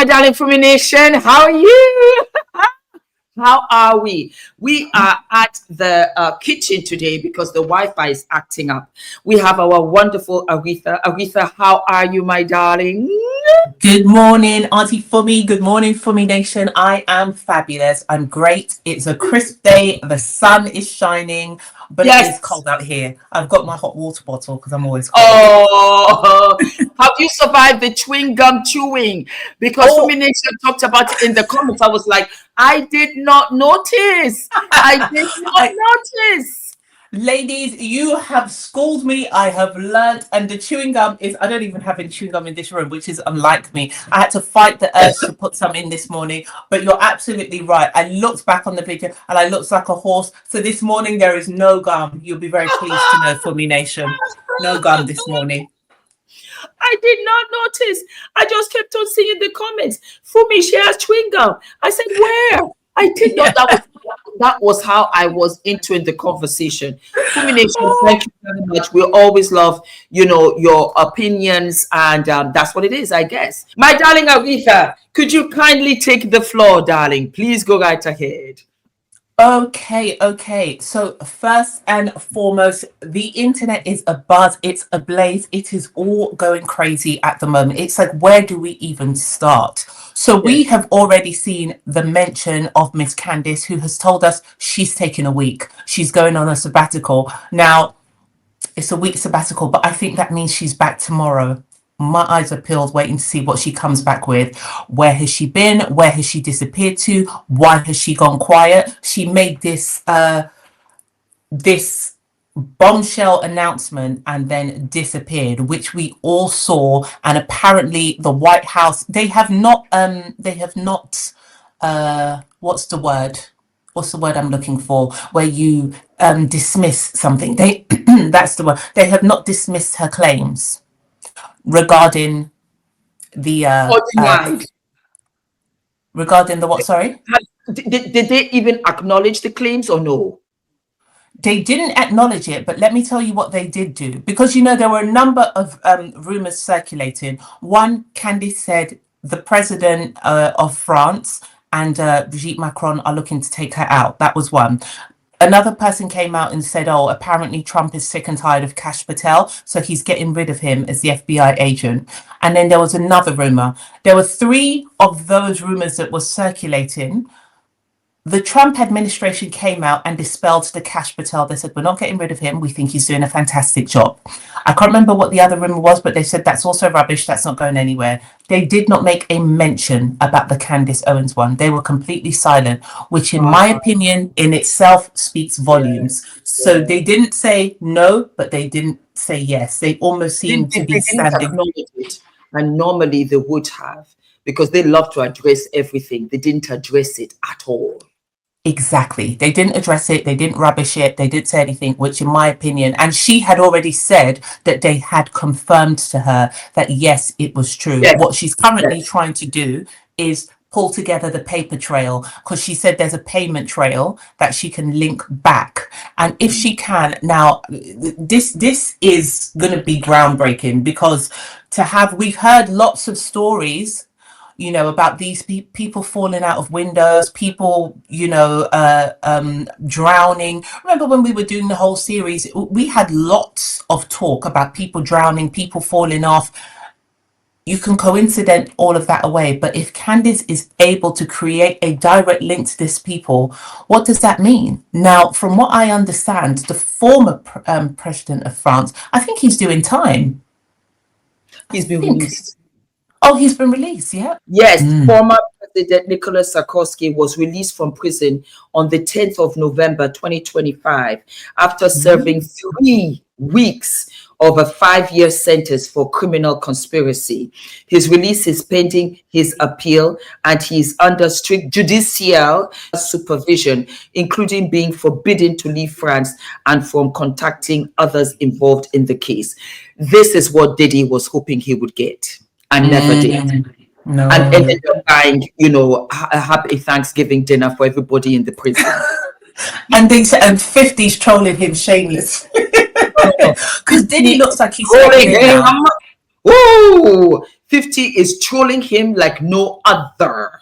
darling Fumi Nation. How are you? How are we? We are at the kitchen today because the Wi-Fi is acting up. We have our wonderful Erika. Erika, how are you, my darling? Good morning, Auntie Fumi. Good morning, Fumi Nation. I am fabulous. I'm great. It's a crisp day. The sun is shining, but Yes. It is cold out here. I've got my hot water bottle because I'm always cold. Oh, have you survived the chewing gum chewing? Because Fumi Nation talked about it in the comments. I was like, I did not notice. I did not notice. Ladies, you have schooled me. I have learnt, and the chewing gum is, I don't even have any chewing gum in this room, which is unlike me. I had to fight the urge to put some in this morning, but you're absolutely right. I looked back on the picture and I looked like a horse. So this morning there is no gum. You'll be very pleased to know, Fumi Nation. No gum this morning. I did not notice. I just kept on seeing in the comments, Fumi, she has chewing gum. I said, where? I did not. That was how I was into the conversation. Fumi Nation, thank you very much. We always love, your opinions, and that's what it is, I guess. My darling Erika, could you kindly take the floor, darling? Please go right ahead. Okay. So first and foremost, the internet is abuzz. It's ablaze. It is all going crazy at the moment. It's like, where do we even start? So we have already seen the mention of Miss Candace, who has told us she's taking a week. She's going on a sabbatical. Now, it's a week sabbatical, but I think that means she's back tomorrow. My eyes are peeled, waiting to see what she comes back with. Where has she been? Where has she disappeared to? Why has she gone quiet? She made this this bombshell announcement and then disappeared, which we all saw. And apparently, the White House, they have not. What's the word? What's the word I'm looking for? Where you dismiss something. That's the word. They have not dismissed her claims regarding the regarding the what? Sorry, did they even acknowledge the claims or no? They didn't acknowledge it, but let me tell you what they did do, because there were a number of rumors circulating. One, Candace said the president of France and Brigitte Macron are looking to take her out. That was one. Another person came out and said, apparently Trump is sick and tired of Kash Patel, so he's getting rid of him as the FBI agent. And then there was another rumor. There were three of those rumors that were circulating. The Trump administration came out and dispelled the Kash Patel. They said, we're not getting rid of him. We think he's doing a fantastic job. I can't remember what the other rumor was, but they said that's also rubbish. That's not going anywhere. They did not make a mention about the Candace Owens one. They were completely silent, which in my opinion in itself speaks volumes. So they didn't say no, but they didn't say yes. They almost seemed to be standing. And normally they would have, because they love to address everything. They didn't address it at all. Exactly. They didn't address it. They didn't rubbish it. They didn't say anything, which in my opinion, and she had already said that they had confirmed to her that, yes, it was true. Yes. What she's currently trying to do is pull together the paper trail, because she said there's a payment trail that she can link back. And if she can, now, this is going to be groundbreaking, because we've heard lots of stories about these people falling out of windows, people, drowning. Remember when we were doing the whole series, we had lots of talk about people drowning, people falling off. You can coincidence all of that away. But if Candace is able to create a direct link to these people, what does that mean? Now, from what I understand, the former president of France, I think he's doing time. He's been released. Oh, he's been released, yeah? Yes, former President Nicolas Sarkozy was released from prison on the 10th of November, 2025, after serving 3 weeks of a 5-year sentence for criminal conspiracy. His release is pending his appeal, and he's under strict judicial supervision, including being forbidden to leave France and from contacting others involved in the case. This is what Diddy was hoping he would get. And never did. No. And ended up buying, a happy Thanksgiving dinner for everybody in the prison. And 50's trolling him shameless. Because Diddy looks like he's trolling him. Ooh, 50 is trolling him like no other.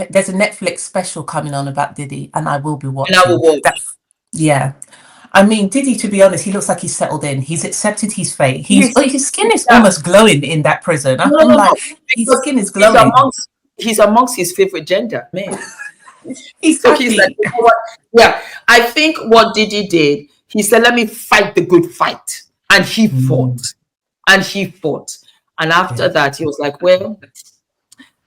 There's a Netflix special coming on about Diddy, and I will be And I watching. will watch. Yeah. I mean, Diddy, to be honest, he looks like he's settled in. He's accepted his fate. Yes. His skin is almost glowing in that prison. No. His Because skin is glowing. He's amongst his favorite gender, man. He's So happy. he's like, you know what? Yeah, I think what Diddy did, he said, let me fight the good fight. And he fought. And he fought. And after that, he was like, well,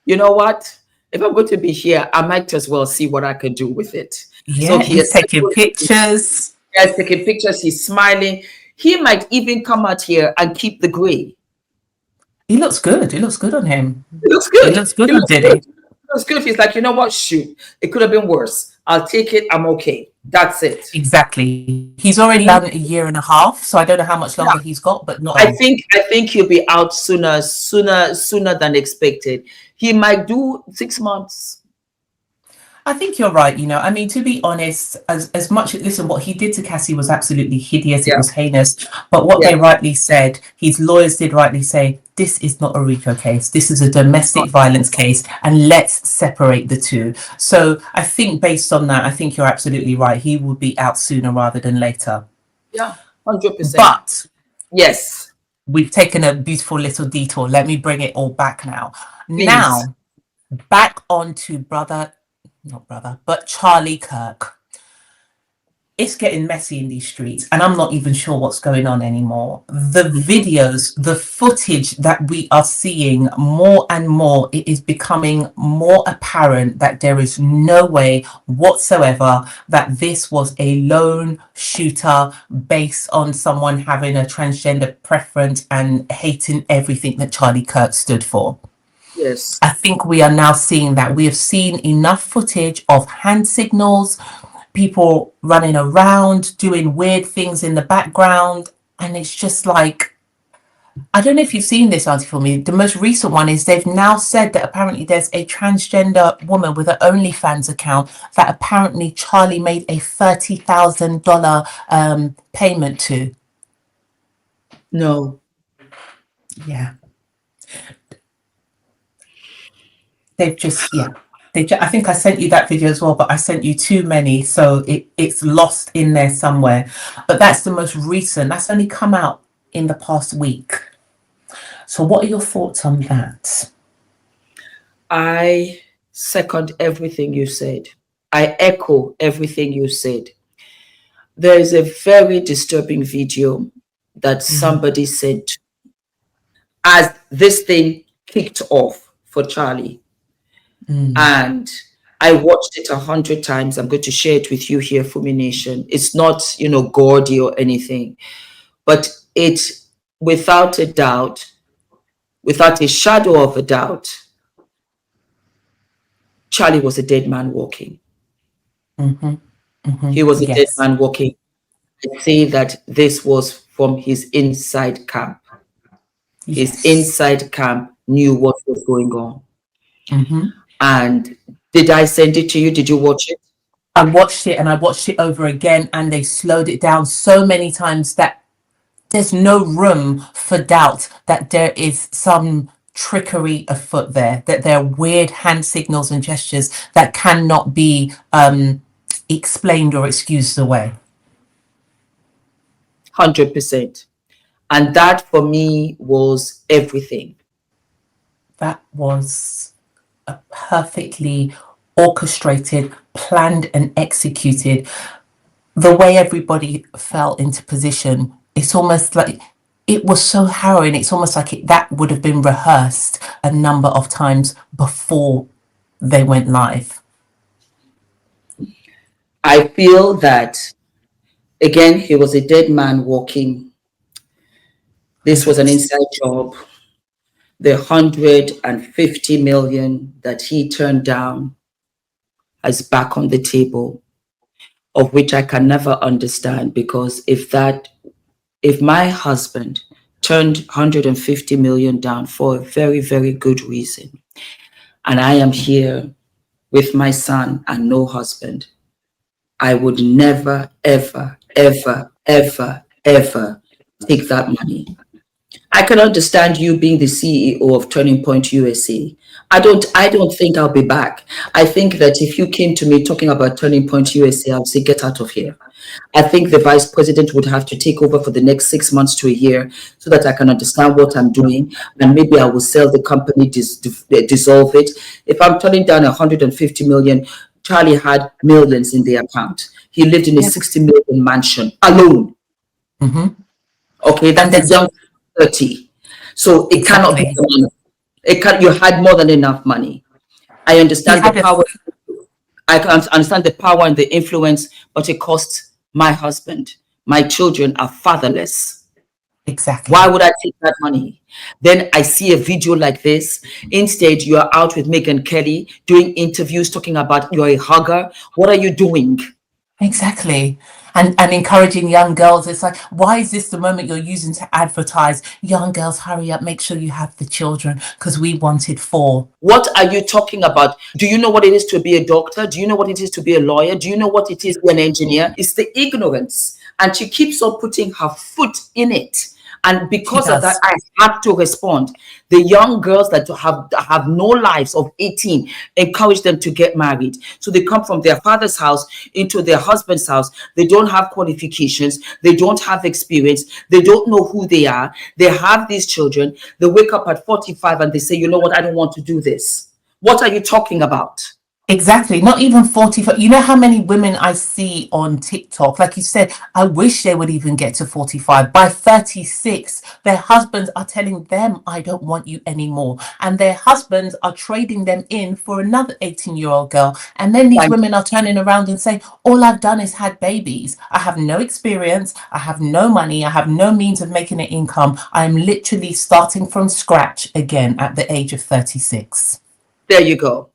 you know what? If I'm going to be here, I might as well see what I can do with it. Yeah, So he's taking pictures. He's taking pictures. He's smiling. He might even come out here and keep the gray. He looks good. It looks good on him. He looks good. He looks good on Diddy. It good. He's like, you know what? Shoot, it could have been worse. I'll take it. I'm okay. That's it. Exactly. He's already done a year and a half, so I don't know how much longer he's got, but not. I think he'll be out sooner than expected. He might do 6 months. I think you're right. You know, I mean, to be honest, as much, listen, what he did to Cassie was absolutely hideous. It was heinous. But what they rightly said, his lawyers did rightly say, this is not a RICO case. This is a domestic violence case, and let's separate the two. So I think based on that, I think you're absolutely right. He will be out sooner rather than later. Yeah, 100%. But yes, we've taken a beautiful little detour. Let me bring it all back now. Please. Now, back on to Charlie Kirk. It's getting messy in these streets, and I'm not even sure what's going on anymore. The videos, the footage that we are seeing more and more, it is becoming more apparent that there is no way whatsoever that this was a lone shooter based on someone having a transgender preference and hating everything that Charlie Kirk stood for. Yes. I think we are now seeing that. We have seen enough footage of hand signals, people running around, doing weird things in the background. And it's just like, I don't know if you've seen this, Auntie Fumi. The most recent one is they've now said that apparently there's a transgender woman with an OnlyFans account that apparently Charlie made a $30,000 payment to. No. Yeah. They've just, I think I sent you that video as well, but I sent you too many, so it's lost in there somewhere. But that's the most recent. That's only come out in the past week. So what are your thoughts on that? I second everything you said. I echo everything you said. There is a very disturbing video that somebody sent as this thing kicked off for Charlie. And I watched it 100 times. I'm going to share it with you here, Fumi Nation. It's not, gaudy or anything, but it, without a doubt, without a shadow of a doubt, Charlie was a dead man walking. He was a dead man walking. I say that this was from his inside camp. His inside camp knew what was going on. And did I send it to you? Did you watch it? I watched it, and I watched it over again, and they slowed it down so many times that there's no room for doubt that there is some trickery afoot there, that there are weird hand signals and gestures that cannot be explained or excused away. 100%. And that for me was everything. That was a perfectly orchestrated, planned and executed. The way everybody fell into position, it's almost like it was so harrowing. It's almost like that would have been rehearsed a number of times before they went live. I feel that, again, he was a dead man walking. This was an inside job. The 150 million that he turned down is back on the table, of which I can never understand, because if my husband turned 150 million down for a very, very good reason, and I am here with my son and no husband, I would never, ever, ever, ever, ever take that money. I can understand you being the CEO of Turning Point USA. I don't think I'll be back. I think that if you came to me talking about Turning Point USA, I would say, get out of here. I think the vice president would have to take over for the next 6 months to a year so that I can understand what I'm doing. And maybe I will sell the company, dissolve it. If I'm turning down 150 million, Charlie had millions in the account. He lived in a 60 million mansion alone. Okay, that's a young 30. So it cannot be the money. You had more than enough money. I understand the power. I can understand the power and the influence, but it costs my husband. My children are fatherless. Exactly. Why would I take that money? Then I see a video like this. Instead, you are out with Megyn Kelly doing interviews talking about you're a hugger. What are you doing? Exactly. And encouraging young girls. It's like, why is this the moment you're using to advertise? Young girls, hurry up, make sure you have the children because we wanted 4. What are you talking about? Do you know what it is to be a doctor? Do you know what it is to be a lawyer? Do you know what it is to be an engineer? It's the ignorance. And she keeps on putting her foot in it. And because of that, I had to respond. The young girls that have no lives of 18, encourage them to get married. So they come from their father's house into their husband's house. They don't have qualifications. They don't have experience. They don't know who they are. They have these children. They wake up at 45 and they say, you know what, I don't want to do this. What are you talking about? Exactly. Not even 45. You know how many women I see on TikTok? Like you said, I wish they would even get to 45. By 36, their husbands are telling them, I don't want you anymore. And their husbands are trading them in for another 18-year-old girl. And then these women are turning around and saying, all I've done is had babies. I have no experience. I have no money. I have no means of making an income. I'm literally starting from scratch again at the age of 36. There you go.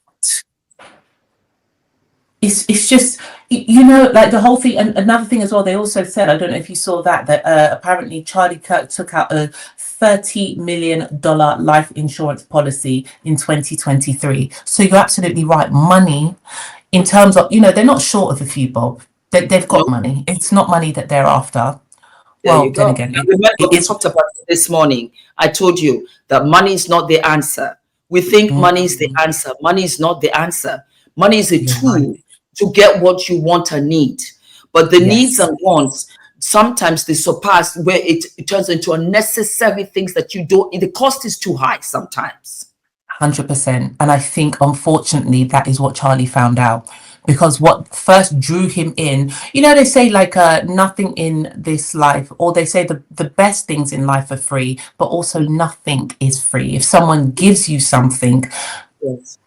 It's just, you know, like the whole thing. And another thing as well, they also said, I don't know if you saw that apparently Charlie Kirk took out a $30 million life insurance policy in 2023. So you're absolutely right. Money in terms of, you know, they're not short of a few bob. They've got money. It's not money that they're after. There you go. Then again, remember we talked about this morning. I told you that money is not the answer. We think money is the answer. Money is not the answer. Money is a tool to get what you want and need. But the needs and wants, sometimes they surpass where it turns into unnecessary things that you don't, the cost is too high sometimes. 100%. And I think, unfortunately, that is what Charlie found out. Because what first drew him in, you know, they say like nothing in this life, or they say the best things in life are free, but also nothing is free. If someone gives you something,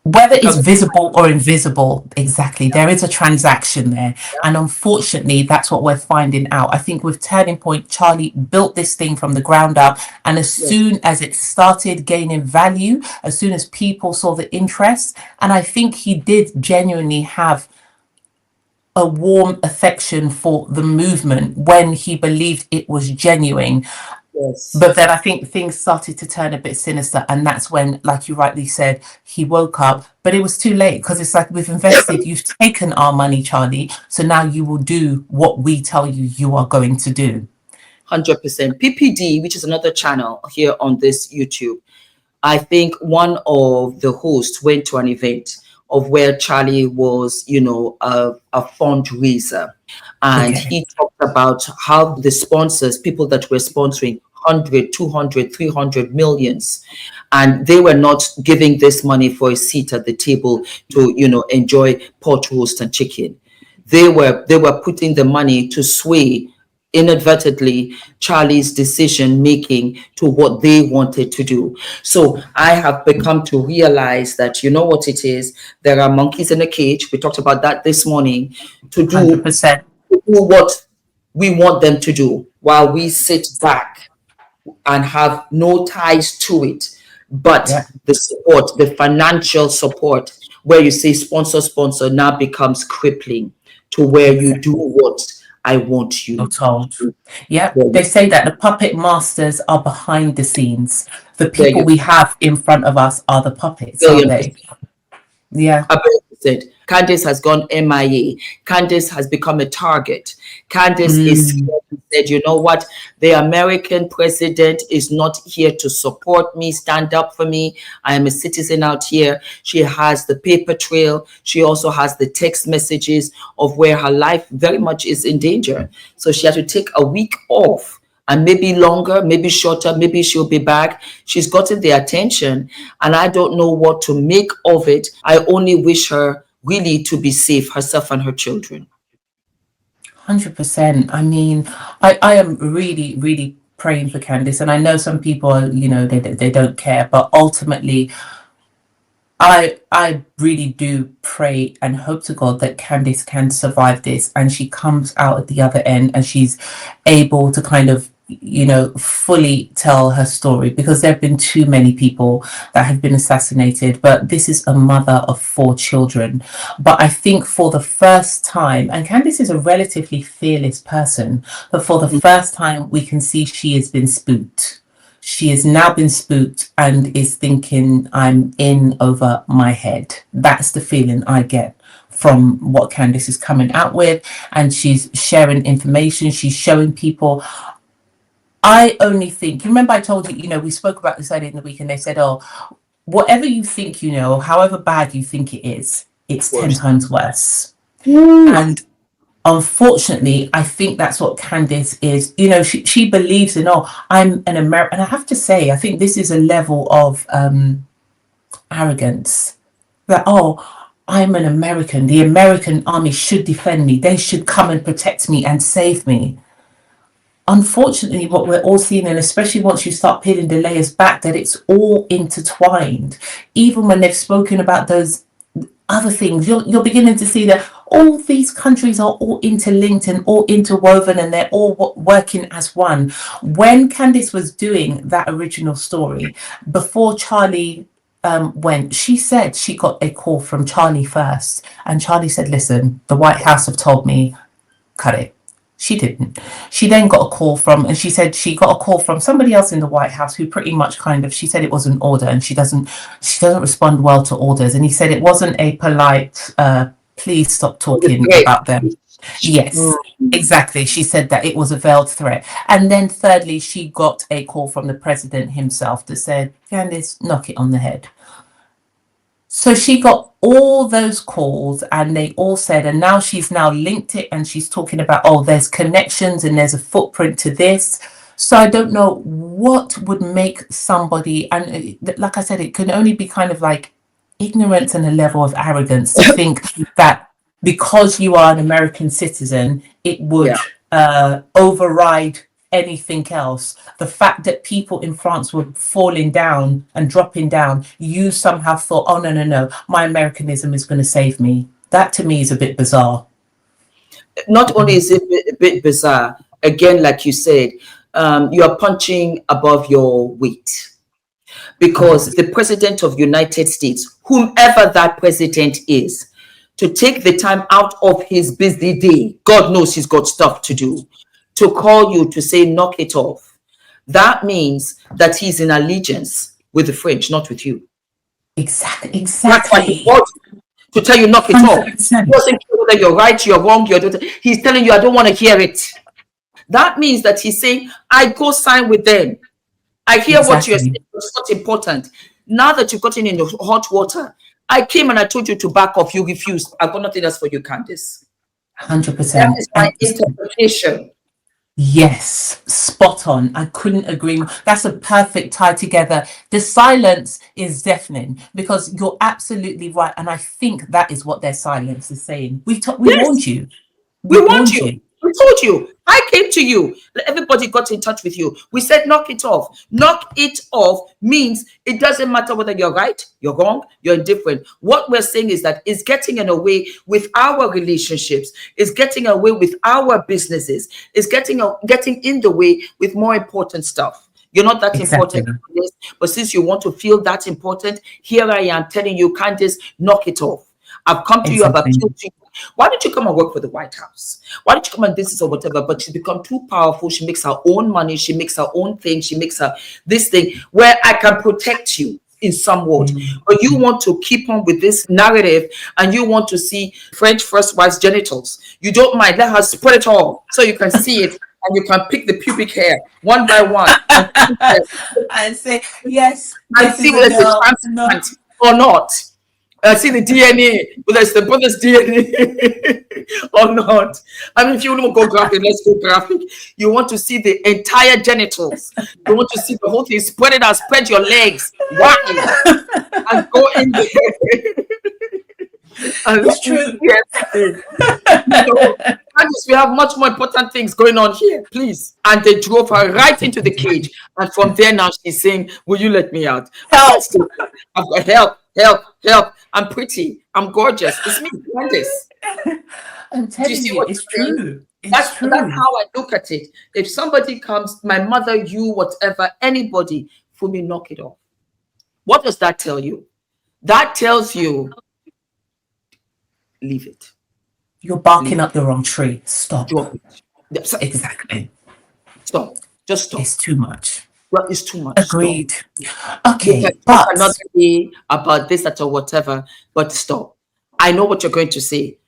whether it's visible or invisible, exactly, there is a transaction there. And unfortunately, that's what we're finding out. I think with Turning Point, Charlie built this thing from the ground up. And as soon as it started gaining value, as soon as people saw the interest, and I think he did genuinely have a warm affection for the movement when he believed it was genuine. But then I think things started to turn a bit sinister, and that's when, like you rightly said, he woke up. But it was too late, because it's like, we've invested, you've taken our money, Charlie, so now you will do what we tell you you are going to do. 100%. PPD, which is another channel here on this YouTube, I think one of the hosts went to an event of where Charlie was, you know, a fundraiser. And he talked about how the sponsors, people that were sponsoring 100, 200, 300 millions, and they were not giving this money for a seat at the table to, you know, enjoy pot roast and chicken. They were putting the money to sway inadvertently Charlie's decision making to what they wanted to do. So I have become to realize that, you know what it is, there are monkeys in a cage. We talked about that this morning, to do 100%. what we want them to do, while we sit back and have no ties to it. But the support, the financial support, where you say sponsor now becomes crippling, to where you do what I want you. You're told. Yeah, they say that the puppet masters are behind the scenes. The people we have in front of us are the puppets, aren't they? Yeah. 100%. Candace has gone MIA. Candace has become a target. Candace is here and said, you know what? The American president is not here to support me, stand up for me. I am a citizen out here. She has the paper trail. She also has the text messages of where her life very much is in danger. So she had to take a week off, and maybe longer, maybe shorter, maybe she'll be back. She's gotten the attention, and I don't know what to make of it. I only wish her really to be safe, herself and her children. 100%. I mean, I am really, really praying for Candace, and I know some people, they don't care, but ultimately, I really do pray and hope to God that Candace can survive this, and she comes out at the other end and she's able to kind of, fully tell her story, because there have been too many people that have been assassinated. But this is a mother of 4 children. But I think for the first time, and Candace is a relatively fearless person, but for the first time we can see she has been spooked. She has now been spooked and is thinking, I'm in over my head. That's the feeling I get from what Candace is coming out with. And she's sharing information. She's showing people. I only think, you remember I told you, we spoke about this earlier in the week, and they said, oh, whatever you think, however bad you think it is, it's 10 times worse. And unfortunately, I think that's what Candace is. She believes in, I'm an American. And I have to say, I think this is a level of arrogance that, I'm an American. The American army should defend me. They should come and protect me and save me. Unfortunately, what we're all seeing, and especially once you start peeling the layers back, that it's all intertwined. Even when they've spoken about those other things, you're beginning to see that all these countries are all interlinked and all interwoven, and they're all working as one. When Candace was doing that original story, before Charlie went, she said she got a call from Charlie first, and Charlie said, listen, the White House have told me, cut it. She didn't. She then got a call from, and she said she got a call from somebody else in the White House who pretty much she said it was an order, and she doesn't respond well to orders. And he said it wasn't a polite, please stop talking about them. Yes, exactly. She said that it was a veiled threat. And then thirdly, she got a call from the president himself that said, Candace, knock it on the head. So she got all those calls, and they all said, and now she's linked it, and she's talking about, there's connections and there's a footprint to this. So I don't know what would make somebody, and like I said, it can only be kind of like ignorance and a level of arrogance to think that because you are an American citizen, it would override anything else. The fact that people in France were falling down and dropping down, you somehow thought, oh no, my Americanism is going to save me. That to me is a bit bizarre. Not only is it a bit bizarre, again, like you said, you are punching above your weight, because the president of the United States, whomever that president is, to take the time out of his busy day, God knows he's got stuff to do, to call you to say, knock it off. That means that he's in allegiance with the French, not with you. Exactly. That's why he wants to tell you, knock it off. He doesn't care whether you're right, you're wrong, he's telling you, I don't want to hear it. That means that he's saying, I go sign with them. I hear what you're saying. It's not important. Now that you've gotten in the hot water, I came and I told you to back off. You refused. I've got nothing else for you, Candace. 100%. That is my interpretation. Yes, spot on. I couldn't agree more. That's a perfect tie together. The silence is deafening, because you're absolutely right. And I think that is what their silence is saying. We warned you. We warned you. We told you. I came to you. Everybody got in touch with you. We said, knock it off. Knock it off means it doesn't matter whether you're right, you're wrong, you're indifferent. What we're saying is that it's getting in a way with our relationships, it's getting away with our businesses, it's getting in the way with more important stuff. You're not that important, but since you want to feel that important, here I am telling you, Candace, knock it off. I've come to you, I've appealed to you. Why don't you come and work for the White House? Why don't you come and this or whatever? But she's become too powerful. She makes her own money. She makes her own thing. She makes her this thing where I can protect you. in some words. But you want to keep on with this narrative, and you want to see French first wife's genitals. You don't mind. Let her spread it all so you can see it, and you can pick the pubic hair one by one and say, yes, and this see is a whether it's girl. a transplant or not. See the DNA, whether it's the brother's DNA or not. I mean, if you want to go graphic, let's go graphic. You want to see the entire genitals. You want to see the whole thing. Spread it out. Spread your legs wide and go in there. And It's true. Candace, we have much more important things going on here, please. And they drove her right into the cage. And from there now she's saying, will you let me out? Help! I've got help, help, help. I'm pretty. I'm gorgeous. It's me, Candace. I'm telling you, it's true. That's how I look at it. If somebody comes, my mother, you, whatever, anybody, Fumi, knock it off. What does that tell you? That tells you, leave it. You're barking up the wrong tree. Stop. Drop it. Exactly. Stop. Just stop. It's too much. Well, it's too much. Agreed. Stop. Okay, but another day about this, that, or whatever. But stop. I know what you're going to say.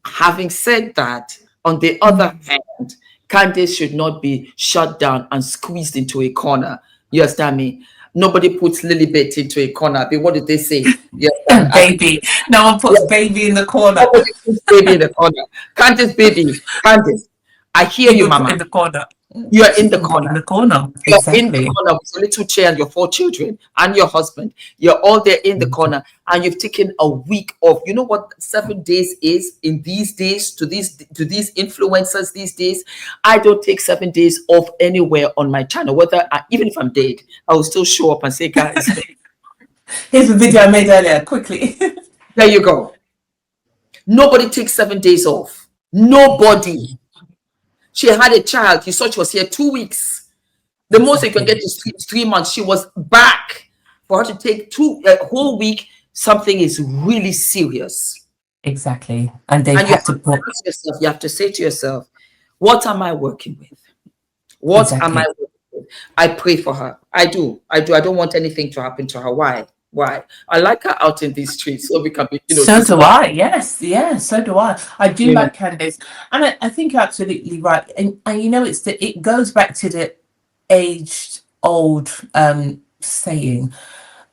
Having said that, on the other hand, Candace should not be shut down and squeezed into a corner. You understand me? Nobody puts Lilibet into a corner. What did they say? Yeah, baby. No one puts baby in the corner. Nobody puts baby in the corner. Candace, baby. Candace, I hear you, Mama. In the corner. You're in the corner. In the corner. You're Exactly. in the corner with a little chair and your 4 children and your husband. You're all there in the corner, and you've taken a week off. You know what 7 days is in these days to these influencers these days? I don't take 7 days off anywhere on my channel. Even if I'm dead, I will still show up and say, guys, here's a video I made earlier. Quickly. There you go. Nobody takes 7 days off. Nobody. She had a child. You saw she was here 2 weeks. The most you can get is 3 months. She was back. For her to take a whole week, something is really serious. Exactly. And they you have to put yourself. You have to say to yourself, what am I working with? What am I working with? I pray for her. I do. I don't want anything to happen to her. Why? I like her out in these streets so we can be, so do I. Yes, so do I. I do like Candace, and I think you're absolutely right. And you know, it goes back to the age-old saying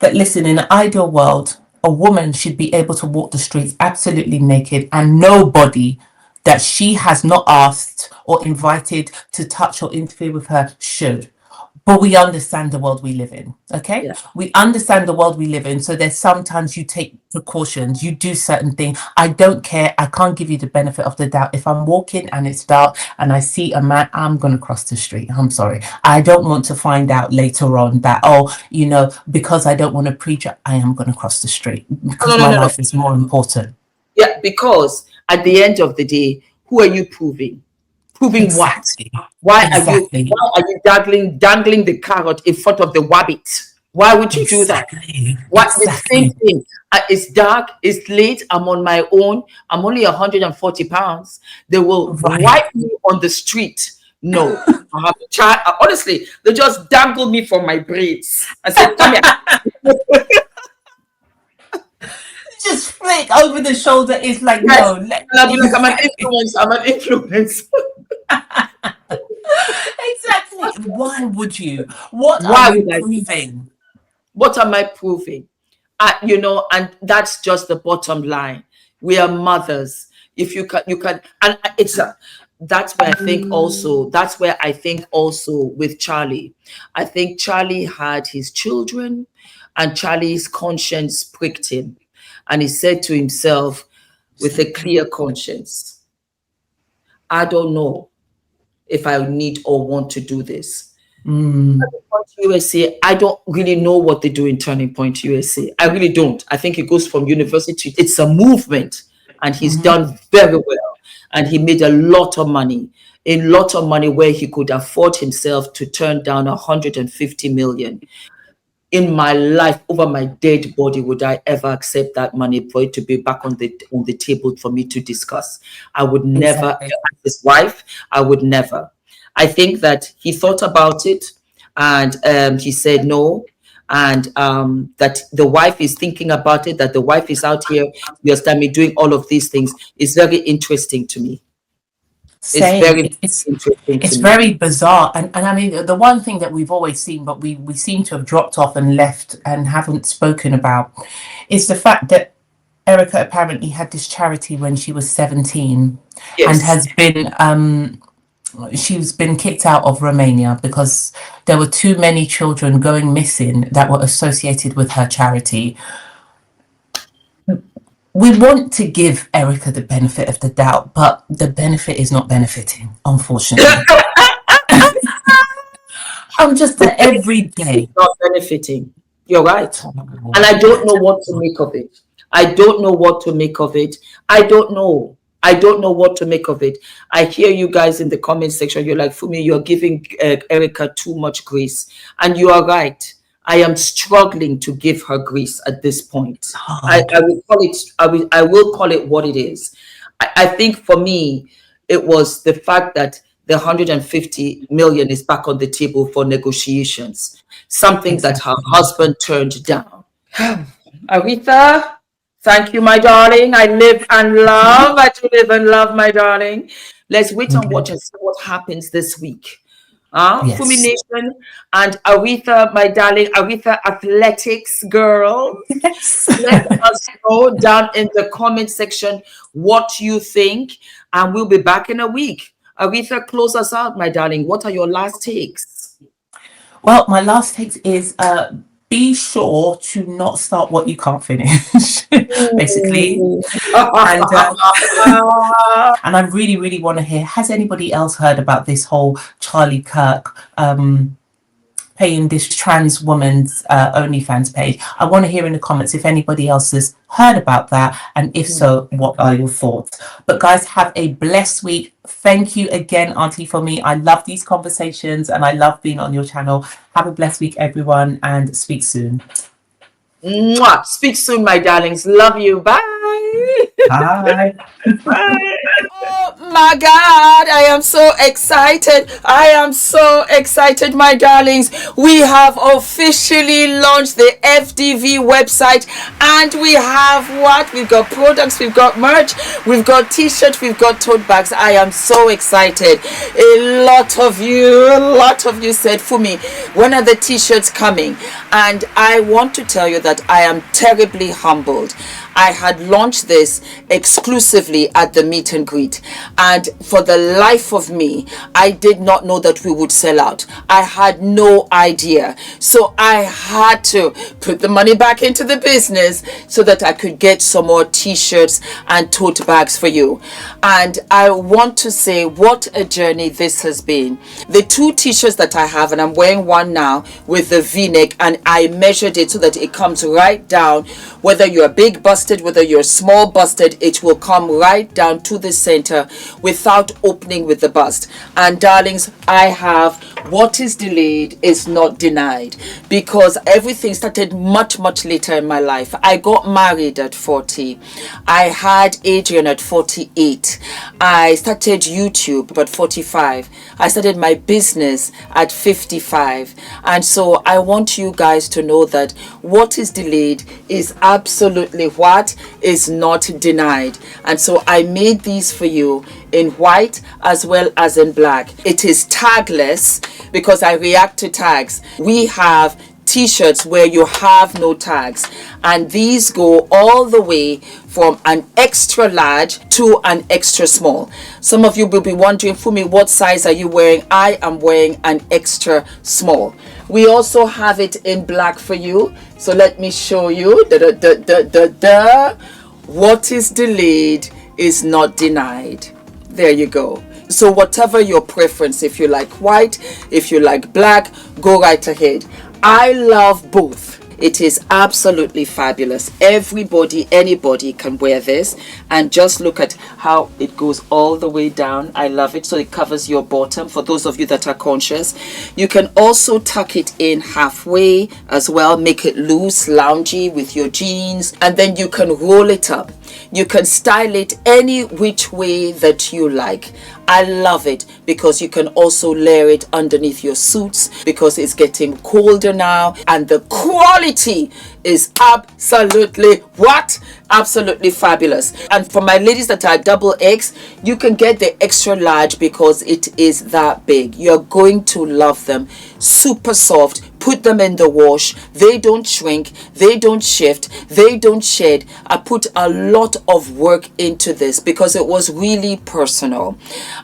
that, listen, in an ideal world, a woman should be able to walk the streets absolutely naked, and nobody that she has not asked or invited to touch or interfere with her should. But we understand the world we live in, okay? Yeah. We understand the world we live in. So there's sometimes you take precautions, you do certain things. I don't care. I can't give you the benefit of the doubt. If I'm walking and it's dark and I see a man, I'm going to cross the street. I'm sorry. I don't want to find out later on that, because I don't want to preach, I am going to cross the street because my life is more important. Yeah, because at the end of the day, who are you proving? Proving exactly. What? Why are you dangling the carrot in front of the wabbit? Why would you do that? What the same thing? It's dark, it's late, I'm on my own, I'm only 140 pounds. They will wipe me on the street. No, I have a child. Honestly, they just dangle me from my braids. I said, come here. Just flick over the shoulder. It's like, no. I'll be like, I'm an influencer. Exactly. Why would you? What are you proving? What am I proving? And that's just the bottom line. We are mothers. If you can, and that's where I think also with Charlie. I think Charlie had his children, and Charlie's conscience pricked him. And he said to himself, with a clear conscience, I don't know if I need or want to do this. USA, I don't really know what they do in Turning Point USA. I really don't. I think it goes from university. It's a movement, and he's done very well. And he made a lot of money where he could afford himself to turn down 150 million. In my life, over my dead body, would I ever accept that money for it to be back on the table for me to discuss? I would never. His wife, I would never. I think that he thought about it, and he said no. and that the wife is thinking about it, that the wife is out here, you understand me, doing all of these things is very interesting to me. It's Same. very interesting to It's me. very bizarre. And I mean, the one thing that we've always seen, but we seem to have dropped off and left and haven't spoken about, is the fact that Erika apparently had this charity when she was 17 and has been she's been kicked out of Romania because there were too many children going missing that were associated with her charity. We want to give Erika the benefit of the doubt, but the benefit is not benefiting, unfortunately. I'm just there every day. Not benefiting. You're right. And I don't know what to make of it. I don't know what to make of it. I don't know what to make of it. I hear you guys in the comment section. You're like, Fumi, you're giving Erika too much grace. And you are right. I am struggling to give her grace at this point. I will call it. I will call it what it is. I think for me, it was the fact that the 150 million is back on the table for negotiations. Something that her husband turned down. Aretha, thank you, my darling. I live and love. I do live and love, my darling. Let's wait and watch and see what happens this week. Fumi Nation and Aretha, my darling, Aretha Athletics girl. Yes. Let us know down in the comment section what you think, and we'll be back in a week. Aretha, close us out, my darling. What are your last takes? Well, my last take is be sure to not start what you can't finish, basically. And I really, really want to hear, has anybody else heard about this whole Charlie Kirk paying this trans woman's OnlyFans page? I want to hear in the comments if anybody else has heard about that, and if so, what are your thoughts? But guys, have a blessed week. Thank you again, Auntie Fumi. I love these conversations and I love being on your channel. Have a blessed week, everyone, and speak soon. Mwah. Speak soon, my darlings. Love you. Bye. Bye. Bye. Oh my God, I am so excited. I am so excited, my darlings. We have officially launched the FDV website, and we have what? We've got products, we've got merch, we've got t-shirts, we've got tote bags. I am so excited. A lot of you said, Fumi, when are the t-shirts coming? And I want to tell you that I am terribly humbled. I had launched this exclusively at the meet and greet, and for the life of me, I did not know that we would sell out. I had no idea. So I had to put the money back into the business so that I could get some more t-shirts and tote bags for you. And I want to say what a journey this has been. The 2 t-shirts that I have, and I'm wearing one now with the v-neck, and I measured it so that it comes right down. Whether you're big busted, whether you're small busted, it will come right down to the center without opening with the bust. And darlings, I have what is delayed is not denied, because everything started much later in my life. I got married at 40. I had Adrian at 48. I started YouTube at 45. I started my business at 55. And so I want you guys to know that what is delayed is absolutely what is not denied. And so I made these for you in white as well as in black. It is tagless because I react to tags. We have t-shirts where you have no tags, and these go all the way from an extra large to an extra small. Some of you will be wondering, Fumi, what size are you wearing? I am wearing an extra small. We also have it in black for you, so let me show you. What is delayed is not denied. There you go. So whatever your preference, if you like white, if you like black, go right ahead. I love both. It is absolutely fabulous. Everybody, anybody can wear this, and just look at how it goes all the way down. I love it. So it covers your bottom for those of you that are conscious. You can also tuck it in halfway as well, make it loose, loungy with your jeans, and then you can roll it up. You can style it any which way that you like. I love it because you can also layer it underneath your suits because it's getting colder now, and the quality is absolutely what? Absolutely fabulous. And for my ladies that are double X, you can get the extra large because it is that big. You're going to love them. Super soft. Put them in the wash. They don't shrink. They don't shift. They don't shed. I put a lot of work into this because it was really personal.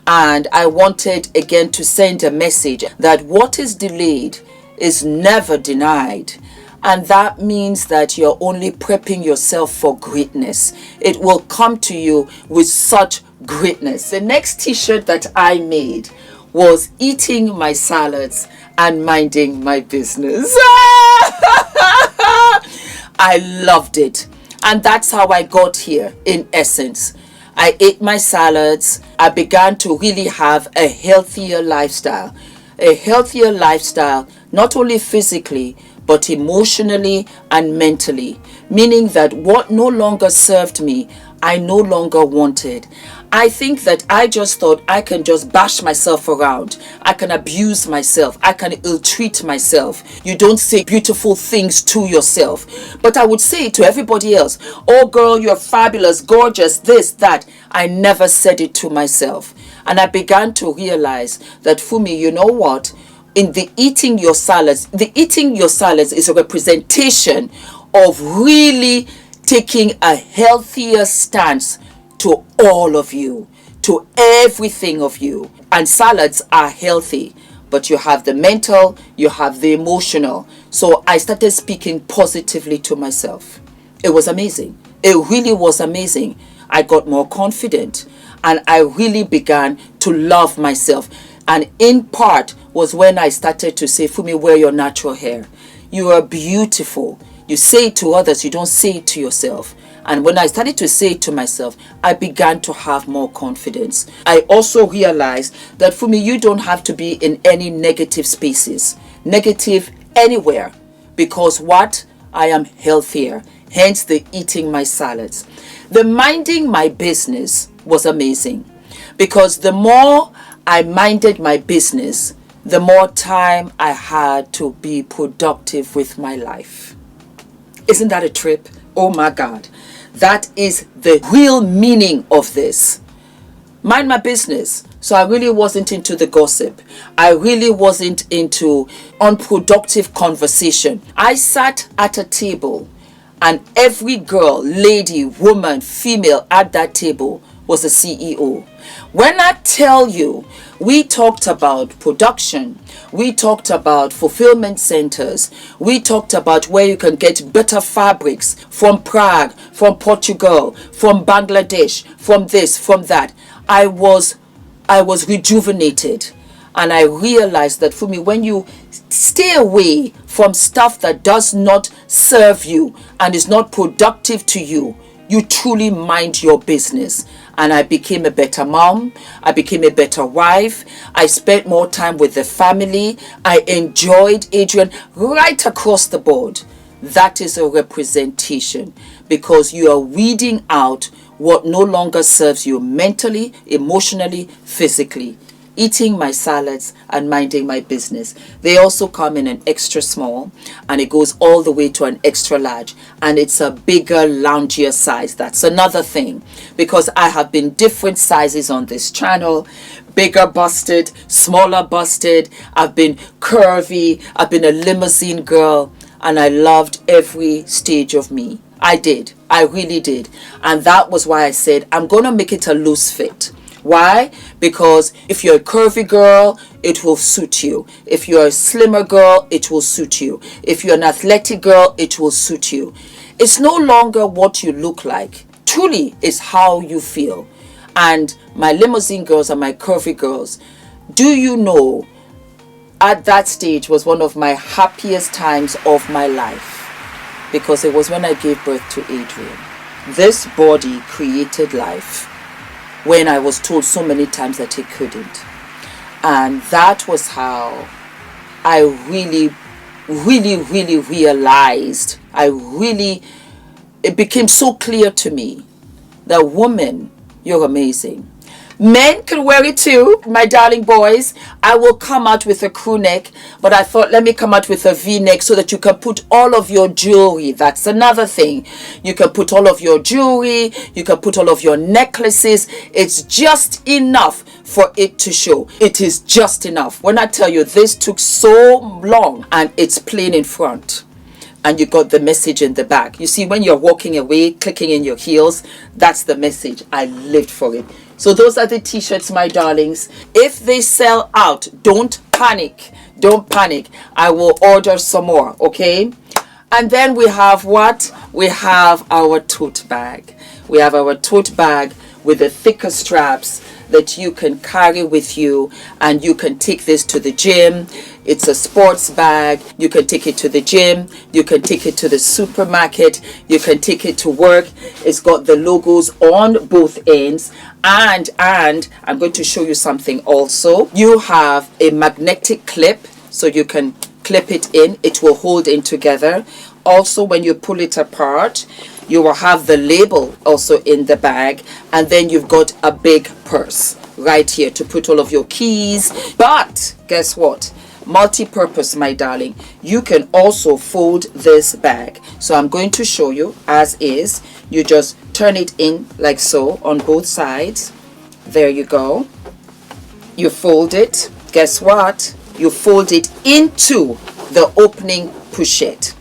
And I wanted again to send a message that what is delayed is never denied. And that means that you're only prepping yourself for greatness. It will come to you with such greatness. The next t-shirt that I made was eating my salads and minding my business. I loved it. And that's how I got here in essence. I ate my salads. I began to really have a healthier lifestyle. A healthier lifestyle, not only physically, but emotionally and mentally. Meaning that what no longer served me, I no longer wanted. I think that I just thought I can just bash myself around. I can abuse myself. I can ill-treat myself. You don't say beautiful things to yourself. But I would say it to everybody else. Oh girl, you're fabulous, gorgeous, this, that. I never said it to myself. And I began to realize that, Fumi, you know what? In the eating your salads is a representation of really taking a healthier stance to all of you, to everything of you. And salads are healthy, but you have the mental, you have the emotional. So I started speaking positively to myself. It was amazing. It really was amazing. I got more confident and I really began to love myself. And in part was when I started to say, Fumi, wear your natural hair. You are beautiful. You say it to others, you don't say it to yourself. And when I started to say it to myself, I began to have more confidence. I also realized that, Fumi, you don't have to be in any negative spaces, negative anywhere, because what? I am healthier. Hence the eating my salads. The minding my business was amazing because the more I minded my business, the more time I had to be productive with my life. Isn't that a trip? Oh my God. That is the real meaning of this. Mind my business. So I really wasn't into the gossip. I really wasn't into unproductive conversation. I sat at a table and every girl, lady, woman, female at that table was a CEO. When I tell you, we talked about production, we talked about fulfillment centers, we talked about where you can get better fabrics from Prague, from Portugal, from Bangladesh, from this, from that. I was rejuvenated. And I realized that, Fumi, when you stay away from stuff that does not serve you and is not productive to you, you truly mind your business. And I became a better mom. I became a better wife. I spent more time with the family. I enjoyed Adrian right across the board. That is a representation because you are weeding out what no longer serves you mentally, emotionally, physically. Eating my salads and minding my business. They also come in an extra small and it goes all the way to an extra large, and it's a bigger, loungier size. That's another thing because I have been different sizes on this channel. Bigger busted, smaller busted. I've been curvy. I've been a limousine girl, and I loved every stage of me. I did. I really did. And that was why I said I'm going to make it a loose fit. Why? Because if you're a curvy girl, it will suit you. If you're a slimmer girl, it will suit you. If you're an athletic girl, it will suit you. It's no longer what you look like. Truly, it's how you feel. And my limousine girls and my curvy girls, do you know, at that stage was one of my happiest times of my life because it was when I gave birth to Adrian. This body created life when I was told so many times that he couldn't. And that was how I really realized, it became so clear to me that, woman, you're amazing. Men can wear it too, my darling boys. I will come out with a crew neck, but I thought let me come out with a V-neck so that you can put all of your jewelry. That's another thing. You can put all of your jewelry, you can put all of your necklaces. It's just enough for it to show. It is just enough. When I tell you this took so long, and it's plain in front, and you got the message in the back. You see, when you're walking away, clicking in your heels, that's the message. I lived for it. So those are the t-shirts, my darlings. If they sell out, don't panic. Don't panic. I will order some more, okay? And then we have what? We have our tote bag. We have our tote bag with the thicker straps that you can carry with you, and you can take this to the gym. It's a sports bag. You can take it to the gym. You can take it to the supermarket. You can take it to work. It's got the logos on both ends. And I'm going to show you something also. You have a magnetic clip, so you can clip it in. It will hold in together. Also, when you pull it apart, you will have the label also in the bag, and then you've got a big purse right here to put all of your keys. But guess what? Multi-purpose, my darling. You can also fold this bag. So I'm going to show you as is. You just turn it in like so on both sides. There you go. You fold it. Guess what? You fold it into the opening pochette.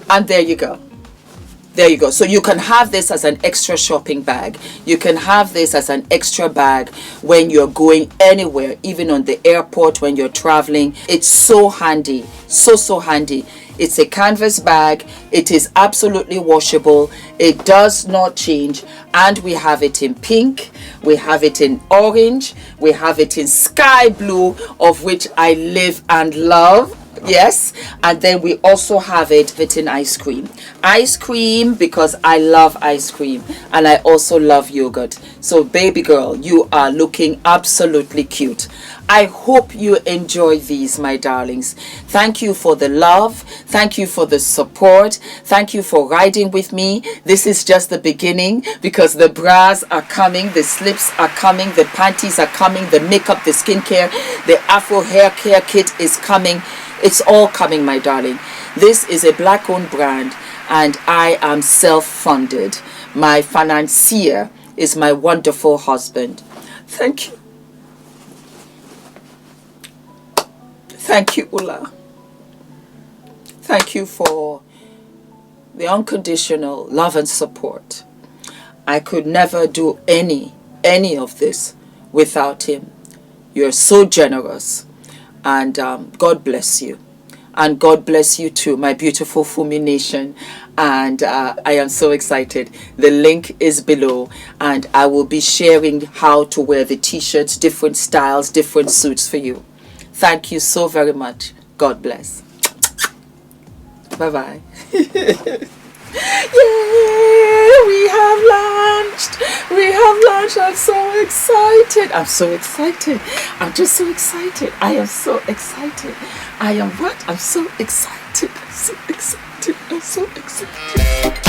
And there you go. There you go. So you can have this as an extra shopping bag. You can have this as an extra bag when you're going anywhere, even on the airport, when you're traveling. It's so handy. So handy. It's a canvas bag. It is absolutely washable. It does not change. And we have it in pink. We have it in orange. We have it in sky blue, of which I live and love. Yes, and then we also have it in ice cream because I love ice cream, and I also love yogurt. So baby girl, you are looking absolutely cute. I hope you enjoy these, my darlings. Thank you for the love. Thank you for the support. Thank you for riding with me. This is just the beginning, because the bras are coming, the slips are coming, the panties are coming, the makeup, the skincare, the Afro hair care kit is coming. It's all coming, my darling. This is a black-owned brand, and I am self-funded. My financier is my wonderful husband. Thank you. Thank you, Ula. Thank you for the unconditional love and support. I could never do any of this without him. You're so generous. And God bless you. And God bless you too, my beautiful Fumi Nation. And I am so excited. The link is below, and I will be sharing how to wear the t-shirts, different styles, different suits for you. Thank you so very much. God bless. Bye-bye. Yay! We have launched. We have launched. I'm so excited. I'm so excited. I'm just so excited. I am so excited. I am what? I'm so excited. I'm so excited. I'm so excited.